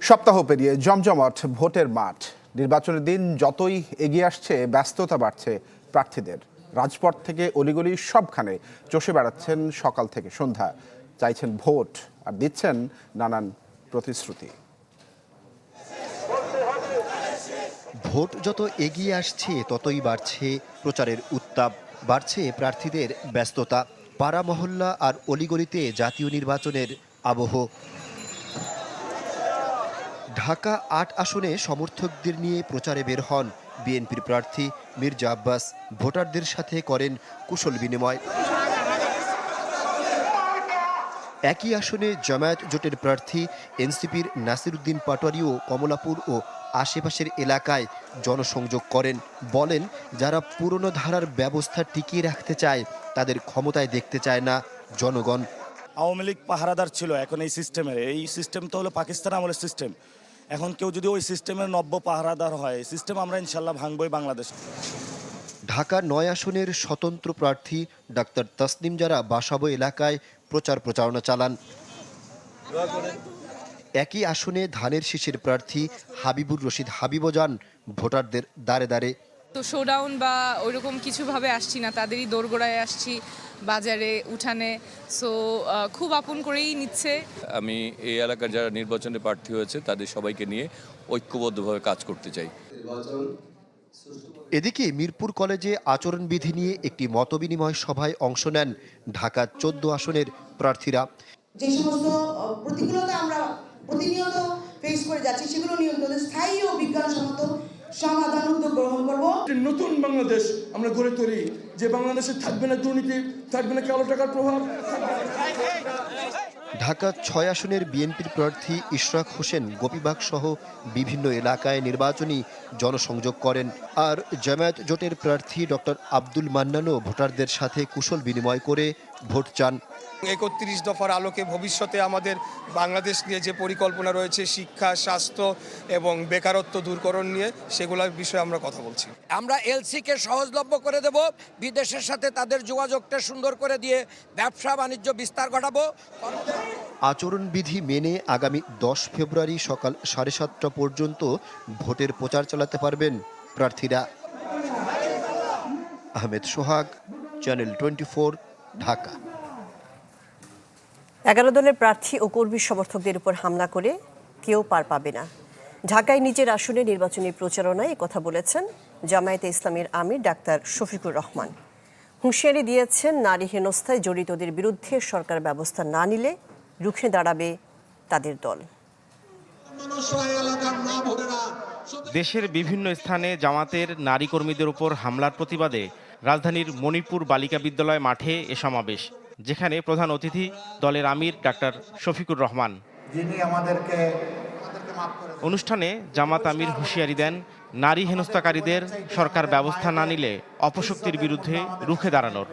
সপ্তাহ পেরিয়ে জমজমাট ভোটের মাঠ। নির্বাচনের দিন যতই এগিয়ে আসছে ব্যস্ততা বাড়ছে প্রার্থীদের। রাজপথ থেকে অলিগলি সবখানে চষে বেড়াচ্ছেন সকাল থেকে সন্ধ্যা, চাইছেন ভোট আর দিচ্ছেন নানান প্রতিশ্রুতি। ভোট যত এগিয়ে আসছে ততই বাড়ছে প্রচারের উত্তাপ, বাড়ছে প্রার্থীদের ব্যস্ততা। পাড়া মহল্লা আর অলিগলিতে জাতীয় নির্বাচনের আবহ। ঢাকা ৮ আসনে সমর্থকদের নিয়ে প্রচারে বের হন বিএনপির প্রার্থী মির্জা আব্বাস। ভোটারদের সাথে করেন কুশল বিনিময়। একই আসনে জামায়াত জোটের প্রার্থী এনসিপির নাসিরউদ্দিন পাটোয়ারিও কমলাপুর ও আশেপাশের এলাকায় জনসংযোগ করেন। বলেন, যারা পুরনো ধারার ব্যবস্থা টিকিয়ে রাখতে চায় তাদের ক্ষমতায় দেখতে চায় না জনগণ। আওয়ামী লীগ পাহারাদার ছিল, এখন এই সিস্টেম তো হলো পাকিস্তান আমলের সিস্টেম। এখন কেউ যদি ওই সিস্টেমের নব্য পাহারাদার হয়, সিস্টেম আমরা ইনশাল্লাহ ভাঙবই বাংলাদেশ। ঢাকা ৯ আসনের স্বতন্ত্র প্রার্থী ডাক্তার তাসনিম যারা বাসাবো এলাকায় প্রচারণা চালান। একই আসনে ধানের শীষের প্রার্থী হাবিবুর রশিদ হাবিবও যান ভোটারদের দ্বারে দ্বারে। তো শোডাউন বা ওইরকম কিছুভাবে আসছি না, তাদেরই দোরগোড়ায় আসছি, বাজারে উঠানে। সো খুব আপন করেই নিচ্ছে। আমি এই এলাকার যারা নির্বাচনে প্রার্থী হয়েছে তাদের সবাইকে নিয়ে ঐক্যবদ্ধভাবে কাজ করতে চাই। এদিকে মিরপুর কলেজে আচরণবিধি নিয়ে একটি মতবিনিময় সভায় অংশ নেন ঢাকা ১৪ আসনের প্রার্থীরা। যে সমস্ত প্রতিকূলতা আমরা প্রতিনিয়ত ফেস করে যাচ্ছি, সেগুলো নিয়ন্ত্রণে স্থায়ী ও বিজ্ঞানসম্মত সমাধান উদ্যোগ গ্রহণ করব। নতুন বাংলাদেশ আমরা গড়ে তুলি, যে বাংলাদেশে থাকবে না দুর্নীতি, থাকবে না কালো টাকার প্রভাব। ঢাকা ৬ আসনের বিএনপির প্রার্থী ইশরাক হোসেন গোপীবাগ সহ বিভিন্ন এলাকায় নির্বাচনী জনসংযোগ করেন। আর জামায়াত জোটের প্রার্থী ডক্টর আব্দুল মান্নানও ভোটারদের সাথে কুশল বিনিময় করে ভোট চান। ৩১ দফার আলোকে ভবিষ্যতে আমাদের বাংলাদেশ নিয়ে যে পরিকল্পনা রয়েছে, শিক্ষা, স্বাস্থ্য এবং বেকারত্ব দূরকরণ নিয়ে, সেগুলোর বিষয়ে আমরা কথা বলছি। আমরা এলসিকে সহজলভ্য করে দেব, বিদেশের সাথে তাদের যোগাযোগটা সুন্দর করে দিয়ে ব্যবসা বাণিজ্য বিস্তার ঘটাবো। আচরণবিধি মেনে আগামী ১০ ফেব্রুয়ারি সকাল ৭:৩০ পর্যন্ত ভোটের প্রচার চালাতে পারবেন প্রার্থীরা। আহমেদ সোহাগ, চ্যানেল 24, ঢাকা। ১১ দলের প্রার্থী ও কর্মী সমর্থকদের উপর হামলা করে কেউ পার পাবে না। ঢাকায় নিজের আসনে নির্বাচনী প্রচারণায় কথা বলেছেন জামায়াতে ইসলামীর আমির ডাক্তার শফিকুর রহমান। হুঁশিয়ারি দিয়েছেন, নারী হেনস্থায় জড়িতদের বিরুদ্ধে সরকার ব্যবস্থা না নিলে রুখে দাঁড়াবে তাদের দল। দেশের বিভিন্ন স্থানে জামাতের নারী কর্মীদের উপর হামলার প্রতিবাদে রাজধানীর মণিপুর বালিকা বিদ্যালয় মাঠে এ সমাবেশ, যেখানে প্রধান অতিথি দলের আমির ডাক্তার শফিকুর রহমান। অনুষ্ঠানে জামাত আমির হুঁশিয়ারি দেন, নারী হেনস্থাকারীদের সরকার ব্যবস্থা না নিলে অপশক্তির বিরুদ্ধে রুখে দাঁড়ানোর।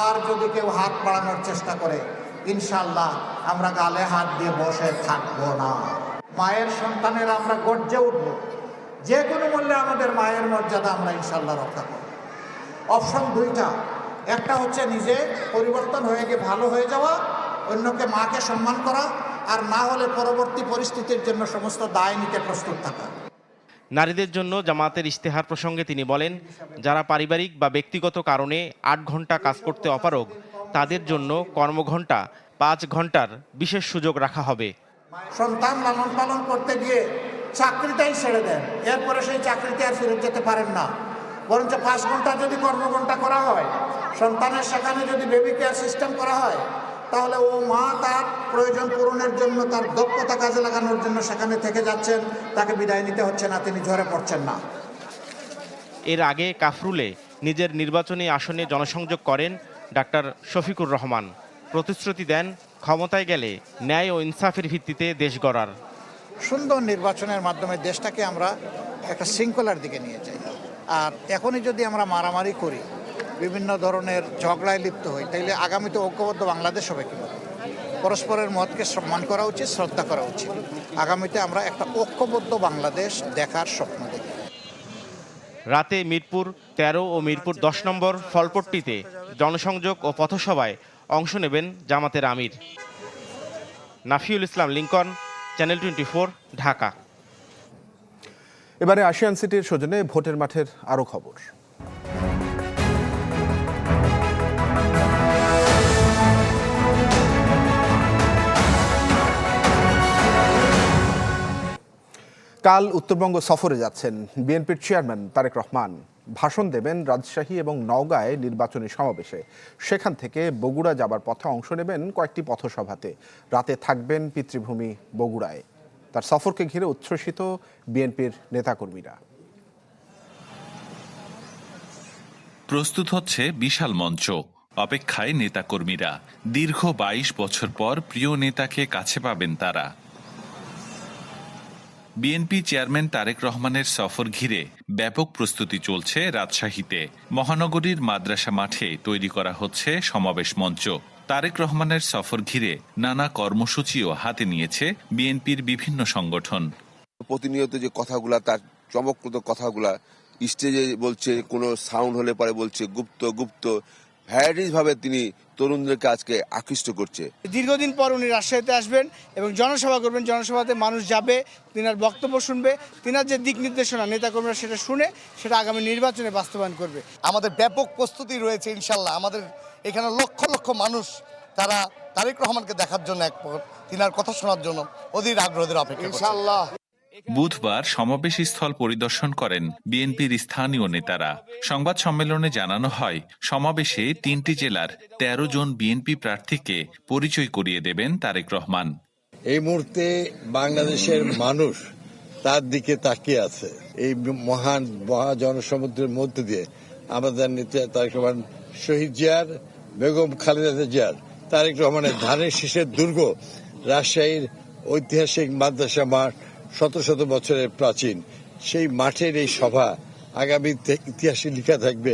আর যদি কেউ হাত বাড়ানোর চেষ্টা করে, ইনশাল্লাহ আমরা গালে হাত দিয়ে বসে থাকবো না। মায়ের সন্তানের আমরা গর্জে উঠব, যে কোনো মূল্যে আমাদের মায়ের মর্যাদা আমরা ইনশাল্লাহ রক্ষা করব। অপশন দুইটা, একটা হচ্ছে নিজে পরিবর্তন হয়ে গিয়ে ভালো হয়ে যাওয়া, অন্যকে মাকে সম্মান করা, আর না হলে পরবর্তী পরিস্থিতির জন্য সমস্ত দায় নিতে প্রস্তুত থাকা। নারীদের জন্য জামাতের ইশতেহার প্রসঙ্গে তিনি বলেন, যারা পারিবারিক বা ব্যক্তিগত কারণে ৮ ঘন্টা কাজ করতে অপারগ, তাদের জন্য কর্মঘণ্টা ৫ ঘন্টার বিশেষ সুযোগ রাখা হবে। সন্তান লালন পালন করতে গিয়ে চাকরিটাই ছেড়ে দেন, এরপরে সেই চাকরিতে আর ফেরত যেতে পারেন না, বরঞ্চ ৫ ঘন্টা যদি কর্মঘণ্টা করা হয়, সন্তানের সেখানে যদি বেবি কেয়ার সিস্টেম করা হয়, তাহলে ও মা তার প্রয়োজন পূরণের জন্য, তার দক্ষতা কাজে লাগানোর জন্য সেখানে থেকে যাচ্ছেন, তাকে বিদায় নিতে হচ্ছে না, তিনি ঝরে পড়ছেন না। এর আগে কাফরুলে নিজের নির্বাচনী আসনে জনসংযোগ করেন ডাক্তার শফিকুর রহমান। প্রতিশ্রুতি দেন, ক্ষমতায় গেলে ন্যায় ও ইনসাফের ভিত্তিতে দেশ গড়ার। সুন্দর নির্বাচনের মাধ্যমে দেশটাকে আমরা একটা শৃঙ্খলার দিকে নিয়ে যাই। আর এখনই যদি আমরা মারামারি করি, বিভিন্ন ধরনের ঝগড়ায় লিপ্ত হই, তাইলে আগামীতে ঐক্যবদ্ধ বাংলাদেশ হবে কীভাবে? পরস্পরের মতকে সম্মান করা উচিত, শ্রদ্ধা করা উচিত। আগামীতে আমরা একটা ঐক্যবদ্ধ বাংলাদেশ দেখার স্বপ্ন দেখি। রাতে মিরপুর ১৩ ও মিরপুর ১০ নম্বর ফলপট্টিতে জনসংযোগ ও পথসভায় অংশ নেবেন জামাতের আমির। নাফিউল ইসলাম লিংকন, চ্যানেল 24, ঢাকা। এবারে আশিয়ান সিটির সৌজন্যে ভোটের মাঠের আরও খবর। কাল উত্তরবঙ্গ সফরে যাচ্ছেন বিএনপির চেয়ারম্যান তারেক রহমান। ভাষণ দেবেন রাজশাহী এবং নওগাঁয় নির্বাচনী সমাবেশে। সেখান থেকে বগুড়া যাবার পথে অংশ নেবেন কয়েকটি পথসভাতে। রাতে থাকবেন পিতৃভূমি বগুড়ায়। তার সফরকে ঘিরে উচ্ছ্বসিত বিএনপির নেতাকর্মীরা। প্রস্তুত হচ্ছে বিশাল মঞ্চ, অপেক্ষায় নেতাকর্মীরা। দীর্ঘ 22 বছর পর প্রিয় নেতাকে কাছে পাবেন তারা। বিএনপি চেয়ারম্যান তারেক রহমানের সফর ঘিরে ব্যাপক প্রস্তুতি চলছে রাজশাহীতে। মহানগরীর মাদ্রাসা মাঠে তৈরি করা হচ্ছে সমাবেশ মঞ্চ। তারেক রহমানের সফর ঘিরে নানা কর্মসূচিও হাতে নিয়েছে বিএনপির বিভিন্ন সংগঠন। প্রতিনিয়ত যে কথাগুলা, তার চমকপ্রদ কথাগুলা স্টেজে বলছে, কোনো সাউন্ড হলে পরে বলছে গুপ্ত গুপ্ত, ভ্যারাইটিস ভাবে তিনি তরুণদেরকে আজকে আকৃষ্ট করছে। দীর্ঘদিন পর উনি রাজশাহীতে আসবেন এবং জনসভা করবেন। জনসভাতে মানুষ যাবে, তিনার বক্তব্য শুনবে, তিনার যে দিক নির্দেশনা নেতাকর্মীরা সেটা শুনে সেটা আগামী নির্বাচনে বাস্তবায়ন করবে। আমাদের ব্যাপক প্রস্তুতি রয়েছে ইনশাল্লাহ। আমাদের এখানে লক্ষ লক্ষ মানুষ তারা তারেক রহমানকে দেখার জন্য, তিনার কথা শোনার জন্য অধীর আগ্রহের অপেক্ষা ইনশাল্লাহ। বুধবার সমাবেশস্থল পরিদর্শন করেন বিএনপির স্থানীয় নেতারা। সংবাদ সম্মেলনে জানানো হয়, সমাবেশে 3টি জেলার 13 জন বিএনপি প্রার্থীকে পরিচয় করিয়ে দেবেন তারেক রহমান। এই মুহূর্তে বাংলাদেশের মানুষ তার দিকে তাকিয়ে আছে। এই মহান জনসমুদ্রের মধ্যে দিয়ে আমাদের নেতা তারেক রহমান, শহীদ জিয়ার, বেগম খালেদা জিয়ার, তারেক রহমানের ধানের শীষের দুর্গ রাজশাহীর ঐতিহাসিক মাদ্রাসা মাঠ, শত শত বছরের প্রাচীন সেই মাঠের এই সভা আগামী ইতিহাসে লেখা থাকবে।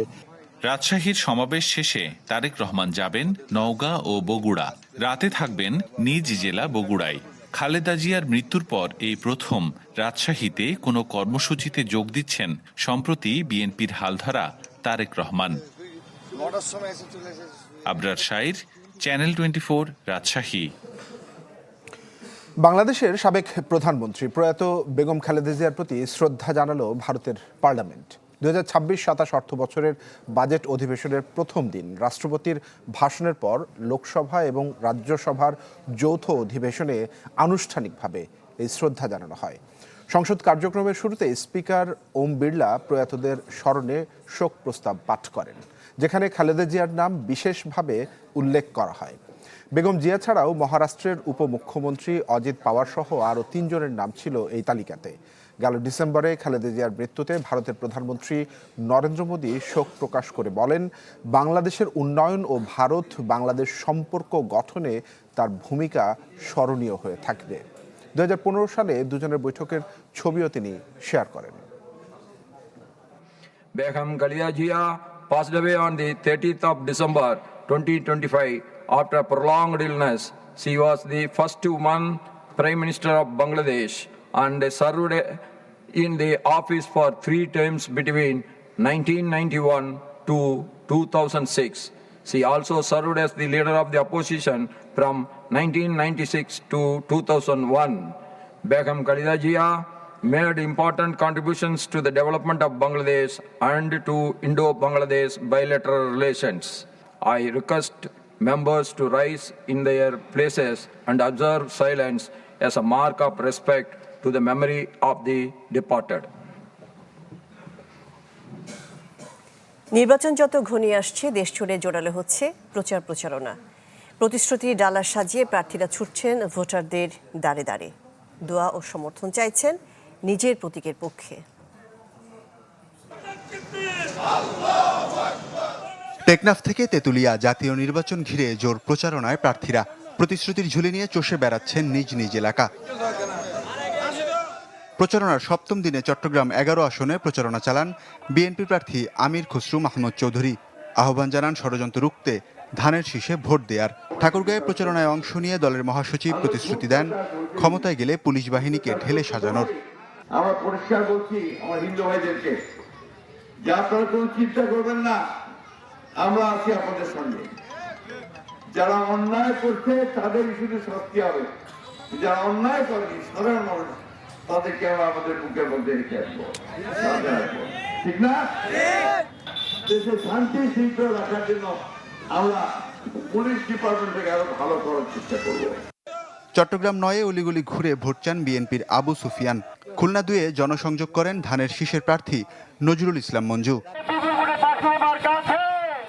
রাজশাহীর সমাবেশ শেষে তারেক রহমান যাবেন নওগাঁ ও বগুড়া। রাতে থাকবেন নিজ জেলা বগুড়ায়। খালেদা জিয়ার মৃত্যুর পর এই প্রথম রাজশাহীতে কোনো কর্মসূচিতে যোগ দিচ্ছেন সম্প্রতি বিএনপির হালধরা তারেক রহমান। আবরার শাইর, চ্যানেল 24, রাজশাহী। বাংলাদেশের সাবেক প্রধানমন্ত্রী প্রয়াত বেগম খালেদা জিয়ার প্রতি শ্রদ্ধা জানালো ভারতের পার্লামেন্ট। 2026-27 অর্থ বছরের বাজেট অধিবেশনের প্রথম দিন রাষ্ট্রপতির ভাষণের পর লোকসভা এবং রাজ্যসভার যৌথ অধিবেশনে আনুষ্ঠানিকভাবে এই শ্রদ্ধা জানানো হয়। সংসদ কার্যক্রমের শুরুতে স্পিকার ওম বিড়লা প্রয়াতদের স্মরণে শোক প্রস্তাব পাঠ করেন, যেখানে খালেদা জিয়ার নাম বিশেষভাবে উল্লেখ করা হয়। বেগম জিয়া ছাড়াও মহারাষ্ট্রের উপমুখ্যমন্ত্রী অজিত পাওয়ার সহ আরও 3 জনের নাম ছিল এই তালিকাতে। গেল ডিসেম্বরে খালেদা জিয়ার মৃত্যুতে ভারতের প্রধানমন্ত্রী নরেন্দ্র মোদী শোক প্রকাশ করে বলেন, বাংলাদেশের উন্নয়ন ও ভারত বাংলাদেশ সম্পর্ক গঠনে তার ভূমিকা স্মরণীয় হয়ে থাকবে। 2015 সালে দুজনের বৈঠকের ছবিও তিনি শেয়ার করেন। Begum Khaleda Zia passed away on the 30th of December 2025 after a prolonged illness. She was the first woman Prime Minister of Bangladesh and served in the office for 3 terms between 1991 to 2006. She also served as the leader of the opposition from 1996 to 2001. Begum Khaleda Jia made important contributions to the development of Bangladesh and to Indo-Bangladesh bilateral relations. I request members to rise in their places and observe silence as a mark of respect to the memory of the departed. নির্বাচন যত ঘনিয়ে আসছে, দেশ জুড়ে জোরালো হচ্ছে প্রচারণা। প্রতিশ্রুতির ডালা সাজিয়ে প্রার্থীরা ছুটছেন ভোটারদের দাঁড়ে দাঁড়ে। দোয়া ও সমর্থন চাইছেন নিজের প্রতীকের পক্ষে। টেকনাফ থেকে তেতুলিয়া জাতীয় নির্বাচন ঘিরে জোর প্রচারণায় প্রার্থীরা প্রতিশ্রুতির ঝুলি নিয়ে চষে বেড়াচ্ছেন নিজ নিজ এলাকা। প্রচারণার 7ম দিনে চট্টগ্রাম 11 আসনে প্রচারণা চালান বিএনপি প্রার্থী আমির খসরু মাহমুদ চৌধুরী। আহ্বান জানান ষড়যন্ত্র রুখতে ধানের শীষে ভোট দেয়ার। ঠাকুরগাঁয়ে প্রচারণায় অংশ নিয়ে দলের মহাসচিব প্রতিশ্রুতি দেন ক্ষমতায় গেলে পুলিশ বাহিনীকে ঢেলে সাজানোর। আমরা পরিষ্কার বলছি আমার হিন্দু ভাইদেরকে যে আপনারা কোনো চিন্তা করবেন না, আমরা আছি আপনাদের সঙ্গে। যারা অন্যায় করছে তাদের শুধু শাস্তি হবে, যারা অন্যায় করেনি সাধারণ মানুষ তাদেরকে আমরা আমাদের বুকের মধ্যে রেখে আসবো, ঠিক না? দেশে শান্তি শৃঙ্খলা রাখার জন্য আমরা পুলিশ ডিপার্টমেন্ট থেকে আরো ভালো করার চেষ্টা করবো। চট্টগ্রাম 9-এ অলিগলি ঘুরে ভোট চান বিএনপির আবু সুফিয়ান। খুলনা 2-এ জনসংযোগ করেন ধানের শীষের প্রার্থী নজরুল ইসলাম মঞ্জু।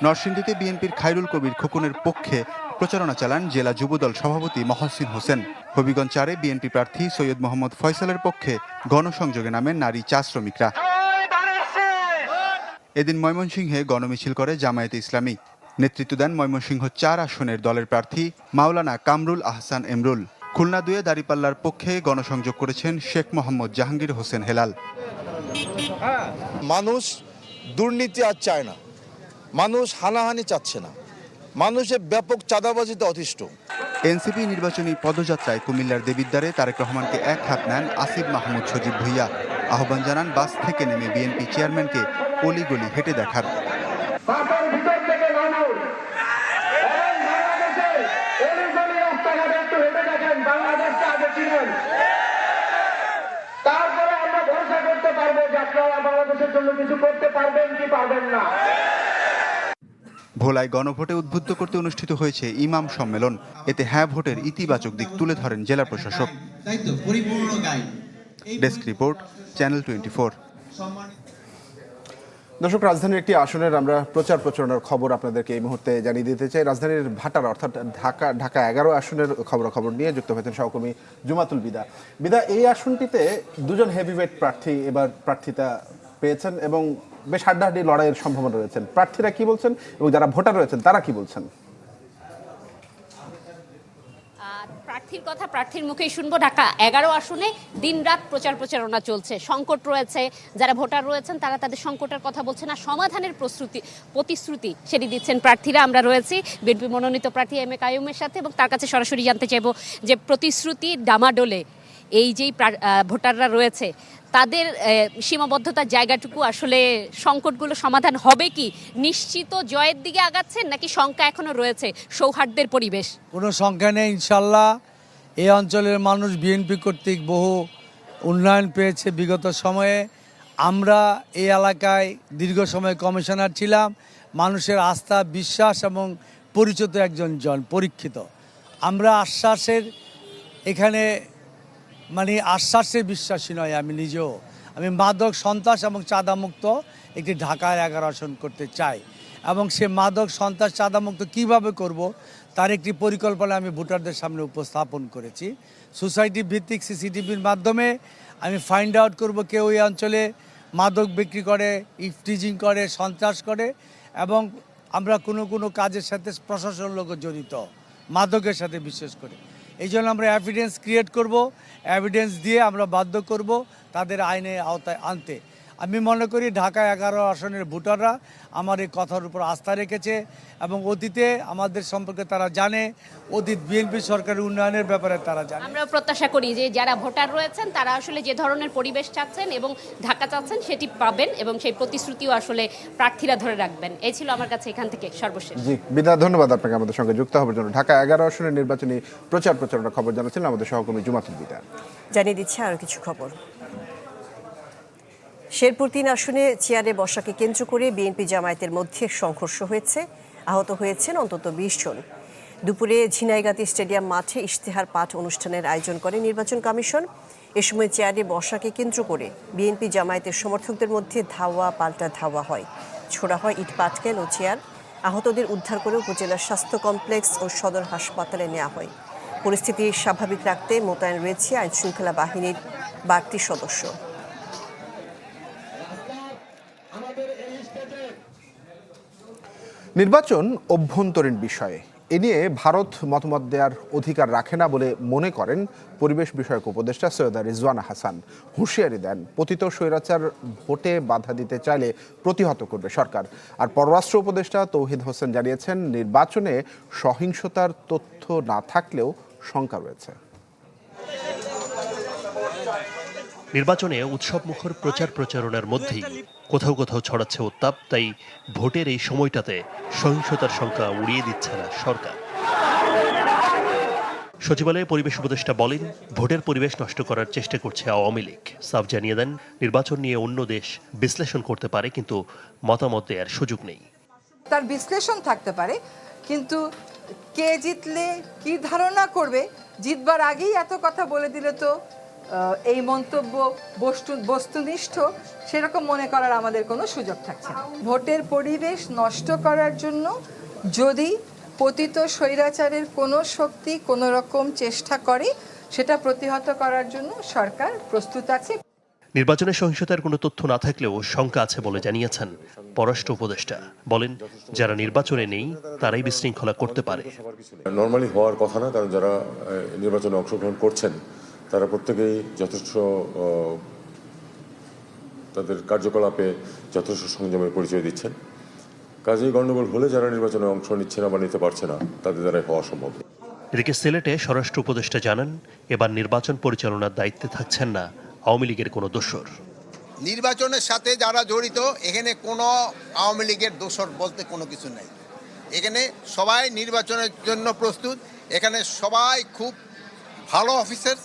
নরসিংদীতে বিএনপির খায়রুল কবির খোকনের পক্ষে প্রচারণা চালান জেলা যুবদল সভাপতি মহসিন হোসেন। হবিগঞ্জ 4-এ বিএনপি প্রার্থী সৈয়দ মোহাম্মদ ফয়সালের পক্ষে গণসংযোগে নামেন নারী চা শ্রমিকরা। এদিন ময়মনসিংহে গণমিছিল করে জামায়াতে ইসলামী। নেতৃত্ব দেন ময়মনসিংহ 4 আসনের দলের প্রার্থী মাওলানা কামরুল আহসান এমরুল। খুলনা 2-এ দাঁড়িপাল্লার পক্ষে গণসংযোগ করেছেন শেখ মোহাম্মদ জাহাঙ্গীর হোসেন হেলাল। মানুষ দুর্নীতি আর চায় না, মানুষ হানাহানি চাচ্ছে না, মানুষের ব্যাপক চাঁদাবাজিতে অতিষ্ঠ। এনসিপি নির্বাচনী পদযাত্রায় কুমিল্লার দেবিদ্বারে তারেক রহমানকে এক হাত নেন আসিফ মাহমুদ সজীব ভুইয়া। আহ্বান জানান বাস থেকে নেমে বিএনপি চেয়ারম্যানকে অলিগলি হেঁটে দেখার। তারপরে আমরা ভরসা করতে পারবো যে আপনারা বাংলাদেশের জন্য কিছু করতে পারবেন কি পারবেন না। ভোলায় গণভোটে উদ্বুদ্ধ করতে অনুষ্ঠিত হয়েছে ইমাম সম্মেলন। এতে হ্যাঁ ভোটের ইতিবাচক দিক তুলে ধরেন জেলা প্রশাসক। Desk report, channel 24। দর্শক, রাজধানীর একটি আসনের আমরা প্রচার প্রচারণার খবর আপনাদেরকে এই মুহূর্তে জানিয়ে দিতে চাই। রাজধানীর ভাটার অর্থাৎ ঢাকা 11 আসনের খবর নিয়ে যুক্ত হয়েছেন সহকর্মী জুমাতুল বিদা। এই আসনটিতে দুজন হেভিওয়েট প্রার্থী এবার প্রার্থিতা পেয়েছেন এবং বেশ হাড্ডাহাড্ডি লড়াইয়ের সম্ভাবনা রয়েছেন। প্রার্থীরা কি বলছেন এবং যারা ভোটার রয়েছেন তারা কি বলছেন? প্রার্থীর কথা প্রার্থীর মুখেই শুনবো। ঢাকা 11 আসনে দিনরাত প্রচারণা চলছে। সংকট রয়েছে, যারা ভোটার রয়েছেন তারা তাদের সংকটের কথা বলছেন, না সমাধানের প্রতিশ্রুতি সেটি দিচ্ছেন প্রার্থীরা। আমরা রয়েছি বিএনপি মনোনীত প্রার্থী এম এ কাইয়ুমের সাথে এবং তার কাছে সরাসরি জানতে চাইবো যে প্রতিশ্রুতি ডামাডোলে এই যেই ভোটাররা রয়েছে তাদের সীমাবদ্ধতার জায়গাটুকু আসলে সংকটগুলো সমাধান হবে কি? নিশ্চিত জয়ের দিকে আগাচ্ছেন নাকি শঙ্কা এখনো রয়েছে? সৌহার্দ্যের পরিবেশ কোনো শঙ্কা নেই ইনশাল্লাহ। এই অঞ্চলের মানুষ বিএনপি কর্তৃক বহু উন্নয়ন পেয়েছে বিগত সময়ে। আমরা এই এলাকায় দীর্ঘ সময় কমিশনার ছিলাম। মানুষের আস্থা, বিশ্বাস এবং পরিচিত একজন পরীক্ষিত। আমরা আশ্বাসের এখানে আশ্বাসে বিশ্বাসী নয়। আমি নিজেও মাদক, সন্ত্রাস এবং চাঁদামুক্ত একটি ঢাকায় 11 আসন করতে চাই এবং সে মাদক, সন্ত্রাস, চাঁদামুক্ত কিভাবে করব তার একটি পরিকল্পনা আমি ভোটারদের সামনে উপস্থাপন করেছি। সোসাইটি ভিত্তিক সিসিটিভির মাধ্যমে আমি ফাইন্ড আউট করব কে ওই অঞ্চলে মাদক বিক্রি করে, ইফটিজিং করে, সন্ত্রাস করে এবং আমরা কোনো কাজের সাথে প্রশাসন লোক জড়িত, মাদকের সাথে বিশেষ করে। এই জন্য আমরা এভিডেন্স ক্রিয়েট করব, এভিডেন্স দিয়ে আমরা বাধ্য করব তাদের আইনের আওতায় আনতে। আমি মনে করি ঢাকা 11 আসনের ভোটাররা আমার এই কথার উপর আস্থা রেখেছে এবং অতীতে আমাদের সম্পর্কে তারা জানে, অতীত বিএনপি সরকারের উন্নয়নের ব্যাপারে তারা জানে। আমরা প্রত্যাশা করি যে যারা ভোটার রয়েছেন তারা আসলে যে ধরনের পরিবেশ চাচ্ছেন এবং ঢাকা চাচ্ছেন সেটি পাবেন এবং সেই প্রতিশ্রুতিও আসলে প্রার্থীরা ধরে রাখবেন। এই ছিল আমার কাছে এখান থেকে সর্বশেষ। জি বিদা, ধন্যবাদ আপনাকে আমাদের সঙ্গে যুক্ত হওয়ার জন্য। ঢাকা 11 আসনের নির্বাচনী প্রচারণার খবর জানাচ্ছিলেন আমাদের সহকর্মী জুমাতুল বিদা। জানিয়ে দিচ্ছে আরও কিছু খবর। শেরপুর 3 আসনে চেয়ারে বসাকে কেন্দ্র করে বিএনপি জামায়াতের মধ্যে সংঘর্ষ হয়েছে। আহত হয়েছেন অন্তত 20 জন। দুপুরে ঝিনাইগাতি স্টেডিয়াম মাঠে ইশতেহার পাঠ অনুষ্ঠানের আয়োজন করে নির্বাচন কমিশন। এ সময় চেয়ারে বসাকে কেন্দ্র করে বিএনপি জামায়াতের সমর্থকদের মধ্যে ধাওয়া পাল্টা ধাওয়া হয়, ছোড়া হয় ইট পাটকেল ও চেয়ার। আহতদের উদ্ধার করে উপজেলার স্বাস্থ্য কমপ্লেক্স ও সদর হাসপাতালে নেওয়া হয়। পরিস্থিতি স্বাভাবিক রাখতে মোতায়েন রয়েছে আইনশৃঙ্খলা বাহিনীর বাড়তি সদস্য। নির্বাচন অভ্যন্তরীণ বিষয়ে এ নিয়ে ভারত মতামত দেওয়ার অধিকার রাখে না বলে মনে করেন পরিবেশ বিষয়ক উপদেষ্টা সৈয়দা রিজওয়ানা হাসান। হুঁশিয়ারি দেন, পতিত স্বৈরাচার ভোটে বাধা দিতে চাইলে প্রতিহত করবে সরকার। আর পররাষ্ট্র উপদেষ্টা তৌহিদ হোসেন জানিয়েছেন, নির্বাচনে সহিংসতার তথ্য না থাকলেও শঙ্কা রয়েছে। নির্বাচনে উৎসবমুখর প্রচারণার মধ্যেই কোথাও ছড়াচ্ছে উত্তাপ। তাই ভোটের এই সময়টাতে সহিংসতার শঙ্কা উড়িয়ে দিচ্ছে না সরকার। সচিবালয়ে পরিবেশ উপদেষ্টা বলেন, ভোটের পরিবেশ নষ্ট করার চেষ্টা করছে আওয়ামী লীগ। সাফ জানিয়ে দেন, নির্বাচন নিয়ে অন্য দেশ বিশ্লেষণ করতে পারে, কিন্তু মতামত দেওয়ার সুযোগ নেই। তার বিশ্লেষণ থাকতে পারে, কিন্তু কে জিতলে কি ধারণা করবে, জিতবার আগেই এত কথা বলে দিলে তো এই মন্তব্য বস্তুনিষ্ঠ সেরকম মনে করার আমাদের কোনো সুযোগ থাকছে না। ভোটের পরিবেশ নষ্ট করার জন্য যদি পতিত স্বৈরাচারের কোনো শক্তি কোনো রকম চেষ্টা করে, সেটা প্রতিহত করার জন্য সরকার প্রস্তুত আছে। নির্বাচনে সহিংসতার কোনো তথ্য না থাকলেও শঙ্কা আছে বলে জানিয়েছেন পররাষ্ট্র উপদেষ্টা। বলেন, যারা নির্বাচনে নেই তারাই বিশৃঙ্খলা করতে পারে। নরমালি হওয়ার কথা না, কারণ যারা নির্বাচনে অংশগ্রহণ করছেন তারা প্রত্যেকেই যথেষ্ট তাদের কার্যকলাপে যথেষ্ট সংযমের পরিচয় দিচ্ছেন। কাজেই গণ্ডগোল হলে যারা নির্বাচনে অংশ নিচ্ছে না বা নিতে পারছে না, তাদের দ্বারাই হওয়া সম্ভব। এদিকে সিলেটে স্বরাষ্ট্র উপদেষ্টা জানান, এবার নির্বাচন পরিচালনার দায়িত্বে থাকছেন না আওয়ামী লীগের কোনো দোসর। নির্বাচনের সাথে যারা জড়িত, এখানে কোনো আওয়ামী লীগের দোসর বলতে কোনো কিছু নেই। এখানে সবাই নির্বাচনের জন্য প্রস্তুত। এখানে সবাই খুব ভালো অফিসার,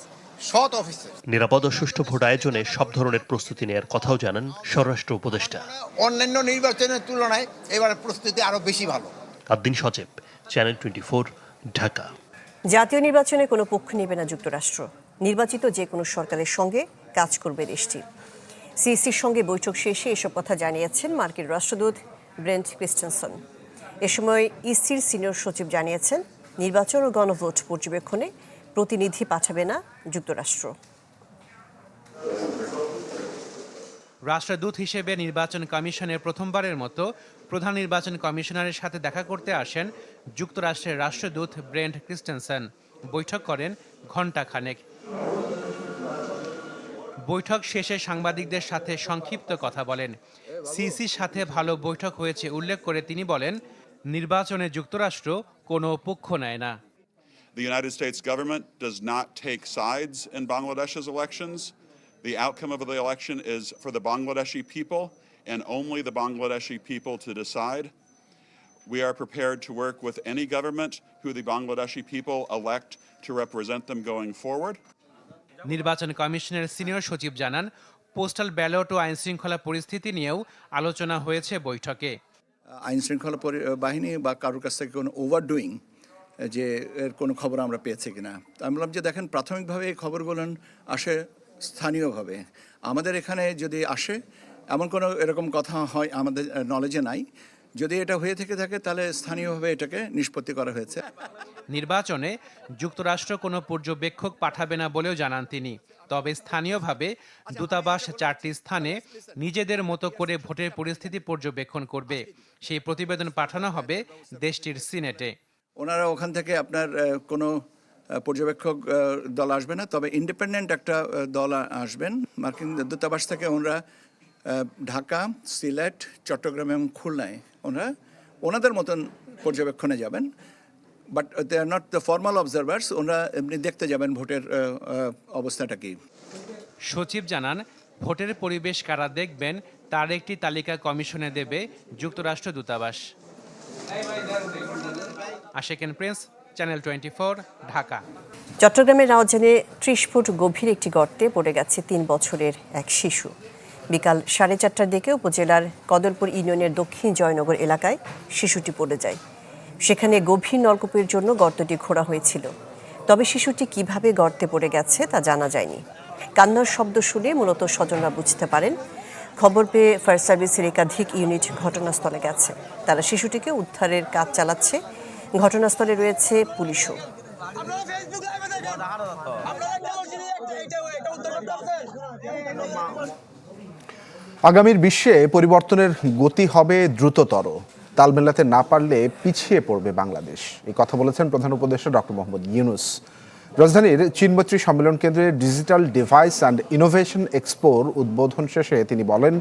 সৎ অফিসার। নিরাপদ ও সুষ্ঠু ভোট আয়োজনে সব ধরনের প্রস্তুতি নেওয়ার কথাও জানান স্বরাষ্ট্র উপদেষ্টা। অন্যান্য নির্বাচনের তুলনায় এবার প্রস্তুতি আরো বেশি ভালো। আদ্দিন সজীব, চ্যানেল 24, ঢাকা। জাতীয় নির্বাচনে কোনো পক্ষ নেবে না যুক্তরাষ্ট্র। নির্বাচিত যে কোনো সরকারের সঙ্গে কাজ করবে দেশটি। সিইসির সঙ্গে বৈঠক শেষে এসব কথা জানিয়েছেন মার্কিন রাষ্ট্রদূত ব্রেন্ট ক্রিস্টেনসন। এ সময় ইসির সিনিয়র সচিব জানিয়েছেন, নির্বাচন ও গণভোট পর্যবেক্ষণে প্রতিনিধি পাঠাবে না যুক্তরাষ্ট্র। রাষ্ট্রদূত হিসেবে নির্বাচন কমিশনের প্রথমবারের মতো প্রধান নির্বাচন কমিশনারের সাথে দেখা করতে আসেন যুক্তরাষ্ট্রের রাষ্ট্রদূত ব্রেন্ট ক্রিস্টেনসন। বৈঠক করেন ঘণ্টাখানেক। বৈঠক শেষে সাংবাদিকদের সাথে সংক্ষিপ্ত কথা বলেন। সিসির সাথে ভালো বৈঠক হয়েছে উল্লেখ করে তিনি বলেন, নির্বাচনে যুক্তরাষ্ট্র কোনো পক্ষ নেয় না। The United States government does not take sides in Bangladesh's elections. The outcome of the election is for the Bangladeshi people and only the Bangladeshi people to decide. We are prepared to work with any government who the Bangladeshi people elect to represent them going forward. নির্বাচন কমিশনের senior সচিব জানান, postal ballot ও আইনশৃঙ্খলা পরিস্থিতি নিয়েও আলোচনা হয়েছে বৈঠকে। আইনশৃঙ্খলা বাহিনী বা কারোর কাছ থেকে কোনো ওভারডুইং যে এর কোনো খবর আমরা পেয়েছি কিনা। আমি বললাম যে দেখেন, প্রাথমিকভাবে এই খবরগুলো আসে স্থানীয়ভাবে। আমাদের এখানে যদি আসে এমন কোনো এরকম কথা হয় আমাদের নলেজে নাই। যদি এটা হয়ে থেকে থাকে তাহলে স্থানীয়ভাবে এটাকে নিষ্পত্তি করা হয়েছে। নির্বাচনে যুক্তরাষ্ট্র কোনো পর্যবেক্ষক পাঠাবে না বলেও জানান তিনি। তবে স্থানীয়ভাবে দূতাবাস 4টি স্থানে নিজেদের মতো করে ভোটের পরিস্থিতি পর্যবেক্ষণ করবে। সেই প্রতিবেদন পাঠানো হবে দেশটির সিনেটে। ওনারা ওখান থেকে আপনার কোনো পর্যবেক্ষক দল আসবে না, তবে ইন্ডিপেন্ডেন্ট একটা দল আসবেন মার্কিন দূতাবাস থেকে। ওনারা ঢাকা, সিলেট, চট্টগ্রাম এবং খুলনায় ওনাদের মতন পর্যবেক্ষণে যাবেন। But they are not the formal observers. ওনারা এমনি দেখতে যাবেন ভোটের অবস্থাটা কি। সচিব জানান, ভোটের পরিবেশ কারা দেখবেন তার একটি তালিকা কমিশনে দেবে যুক্তরাষ্ট্র দূতাবাস। আশেকেন প্রিন্স, চ্যানেল 24, ঢাকা। চট্টগ্রামের রাউজানে 30 ফুট গভীর একটি গর্তে পড়ে গেছে 3 বছরের এক শিশু। বিকাল 4:30টার দিকে উপজেলার কদরপুর ইউনিয়নের দক্ষিণ জয়নগর এলাকায় শিশুটি পড়ে যায়। সেখানে গভীর নলকূপের জন্য গর্তটি খোঁড়া হয়েছিল। তবে শিশুটি কিভাবে গর্তে পড়ে গেছে তা জানা যায়নি। কান্নার শব্দ শুনে মূলত স্বজনরা বুঝতে পারেন। খবর পেয়ে ফায়ার সার্ভিসের একাধিক ইউনিট ঘটনাস্থলে গেছে। তারা শিশুটিকে উদ্ধারের কাজ চালাচ্ছে। ঘটনাস্থলে রয়েছে পুলিশও। আগামীর বিশ্বে পরিবর্তনের গতি হবে দ্রুততর। তাল মেলাতে না পারলে পিছিয়ে পড়বে বাংলাদেশ। এই কথা বলেছেন প্রধান উপদেষ্টা ডক্টর মোহাম্মদ ইউনূস। রাজধানীর চীনমৈত্রী সম্মেলন কেন্দ্রের ডিজিটাল ডিভাইস অ্যান্ড ইনোভেশন এক্সপোর উদ্বোধন শেষে তিনি বলেন,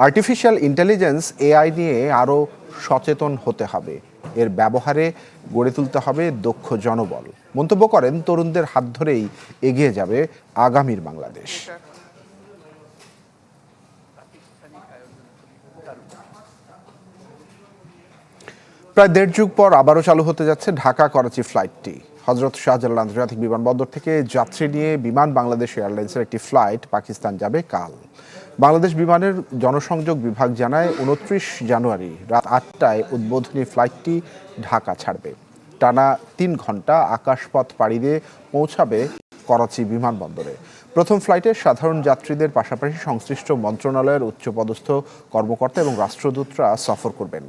আর্টিফিশিয়াল ইন্টেলিজেন্স এআই নিয়ে আরও সচেতন হতে হবে। এর ব্যবহারে গড়ে তুলতে হবে দক্ষ জনবল। মন্তব্য করেন, তরুণদের হাত ধরেই এগিয়ে যাবে আগামীর বাংলাদেশ। প্রায় 1.5 যুগ পর আবারও চালু হতে যাচ্ছে ঢাকা করাচি ফ্লাইটটি। হজরত শাহজালাল আন্তর্জাতিক বিমানবন্দর থেকে যাত্রী নিয়ে বিমান বাংলাদেশ এয়ারলাইন্সের একটি ফ্লাইট পাকিস্তান যাবে কাল। বাংলাদেশ বিমানের জনসংযোগ বিভাগ জানায় 29 জানুয়ারি রাত 8টায় উদ্বোধনী ফ্লাইটটি ঢাকা ছাড়বে। টানা 3 ঘন্টা আকাশপথ পাড়ি দিয়ে পৌঁছাবে করাচি বিমানবন্দরে। প্রথম ফ্লাইটে সাধারণ যাত্রীদের পাশাপাশি সংশ্লিষ্ট মন্ত্রণালয়ের উচ্চপদস্থ কর্মকর্তা এবং রাষ্ট্রদূতরা সফর করবেন।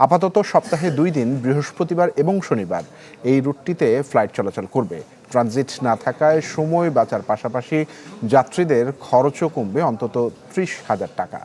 আপাতত সপ্তাহে 2 দিন বৃহস্পতিবার এবং শনিবার এই রুটটিতে ফ্লাইট চলাচল করবে। ট্রানজিট না থাকায় সময় বাঁচার পাশাপাশি যাত্রীদের খরচও কমবে অন্তত 30,000 টাকা।